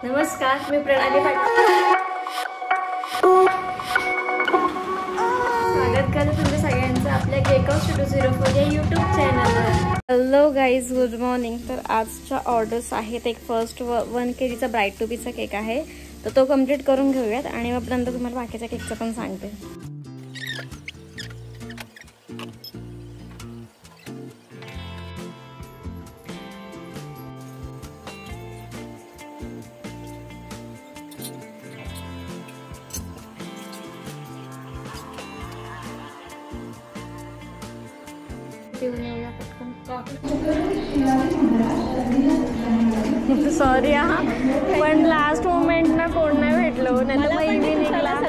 नमस्कार, मी प्रणाली पाटील. स्वागत करते तुमच्या सगळ्यांचं आपल्या केक हाऊस 204 या यूट्यूब चॅनलवर. Hello guys, good morning. तर आजच्या ऑर्डर्स आहेत. एक फर्स्ट 1 kgचा ब्राईट टू बीचा केक आहे, तर तो कम्प्लीट करून घेऊयात आणि मग नंतर तुम्हाला बाकीच्या केकचं पण सांगते. सॉरी हा, पण लास्ट मोमेंट ना कोण नाही भेटलो. नाही तर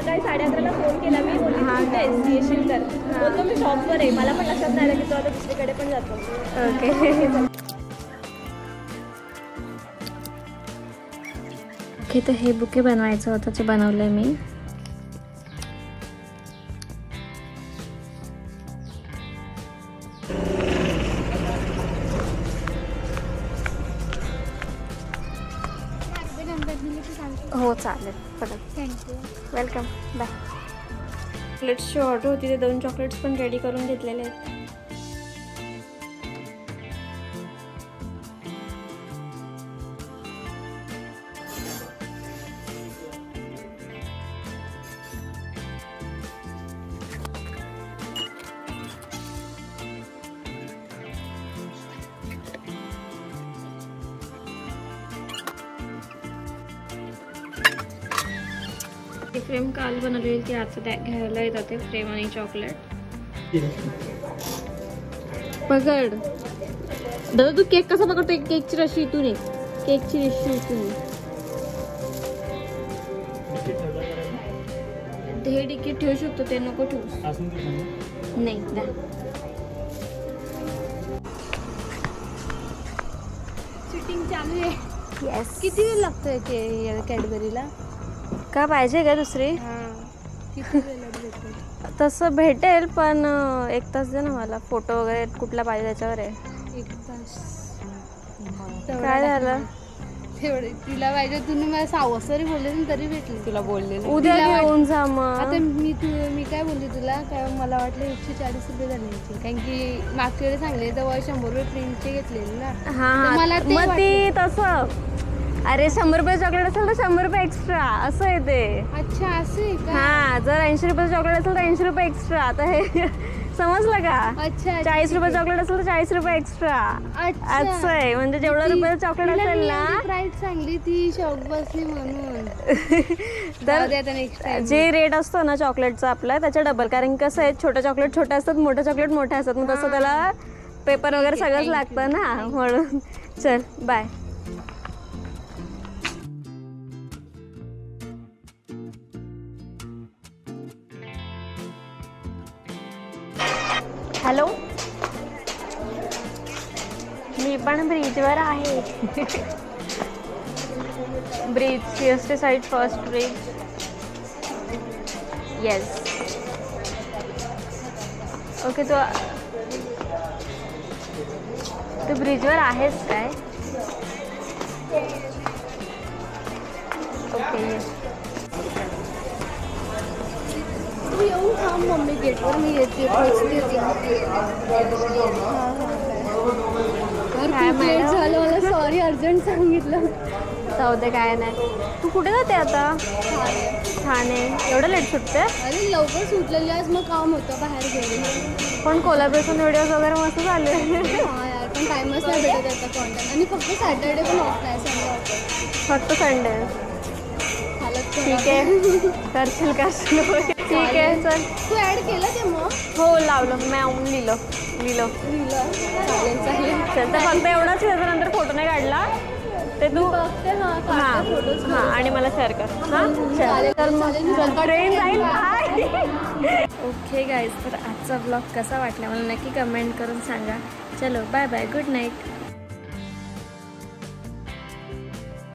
सकाळी 11:30ला फोन केला मी, बोलली येशील तर बोलतो मी शॉपवर आहे. मला पण लक्षात नाही आलं की तो आता दुसरीकडे पण जातो. ओके, तर हे बुके बनवायचं होतं, ते बनवलंय मी. हो चालेल, थँक्यू, वेलकम, बाय. चॉकलेट्सची ऑर्डर होती, ते 2 चॉकलेट्स पण रेडी करून घेतलेले आहेत. फ्रेम काल बनवलेली ती आज घ्यायला येतात ते फ्रेम आणि चॉकलेट. पकड दादा, तू केक कसा पकडतो? केकची रशी इथून आहे, केकची रशी इथून. हे तिकीट ठेवू शकतो, ते नको ठेवू. नाही द्या. शूटिंग चालू आहे. येस. किती वेळ लागतोय कॅडबरीला? का पाहिजे का दुसरी? तसं भेटेल, पण 1 तास दे ना मला. फोटो वगैरे कुठला पाहिजे त्याच्यावर आहे. 1 तास काय झालं? तिला पाहिजे. तुम्ही मला 6 वाजता बोलले तरी भेटली. तुला बोलले उद्या घेऊन जा. मग आता मी काय बोलले तुला? काय मला वाटलं 140 रुपये झाले, कारण की मागच्या वेळी सांगले तेव्हा 100 रुपये प्रिंटचे घेतलेले ना. हा, मला ते तसं. अरे 100 रुपये चॉकलेट असेल तर 100 रुपये एक्स्ट्रा असं आहे ते. अच्छा, असं आहे का? हा, जर 80 रुपये चॉकलेट असेल तर 80 रुपये एक्स्ट्रा. आता हे समजलं का? अच्छा. 40 रुपये चॉकलेट असेल तर 40 रुपये एक्स्ट्रा असं आहे. म्हणजे जेवढं रुपये चॉकलेट असेल ना, प्राइस चांगली ती शॉक बसली म्हणून. तर जे रेट असतो ना चॉकलेटचा आपला, त्याच्या डबल. कारण कसं आहे, छोटे चॉकलेट छोटे असतात, मोठे चॉकलेट मोठे असतात. मग तसं त्याला पेपर वगैरे सगळंच लागतं ना, म्हणून. चल बाय. हॅलो, मी पण ब्रिजवर आहे. Bridge, CST side, first bridge. Yes. Okay, तू ब्रिजवर आहेस काय? Okay, yes. तू येऊन थांब मम्मी गेटवर, मी येते. काय लेट झालं मला, सॉरी. अर्जंट सांगितलं. जाऊ दे, काय नाही. तू कुठे जाते आता? ठाणे. एवढं लेट सुटते? अरे लवकर सुटलेली आज, मग काम होतं, बाहेर गेले. पण कोलॅबरेशन व्हिडिओज वगैरे मस्त झाले. हा यार, पण टाइमच नाही भेटत आता कॉन्टॅक्ट. आणि फक्त सॅटर्डे पण ऑफ नाही, संडे ऑफ. फक्त संडे. ठीक आहे, करशील का? ठीक आहे, चल. तू ऍड केलं ते मग? हो, लावलं. मी लिहिलं. चालेल चालेल. चल, तर फक्त एवढंच. नंतर फोटो नाही काढला ते तू. हां, आणि मला शेअर कर. हां चालेल. तर मग ट्रेन जाईल. ओके गाईज, तर आजचा ब्लॉग कसा वाटला मला नक्की कमेंट करून सांगा. चलो बाय बाय, गुड नाईट.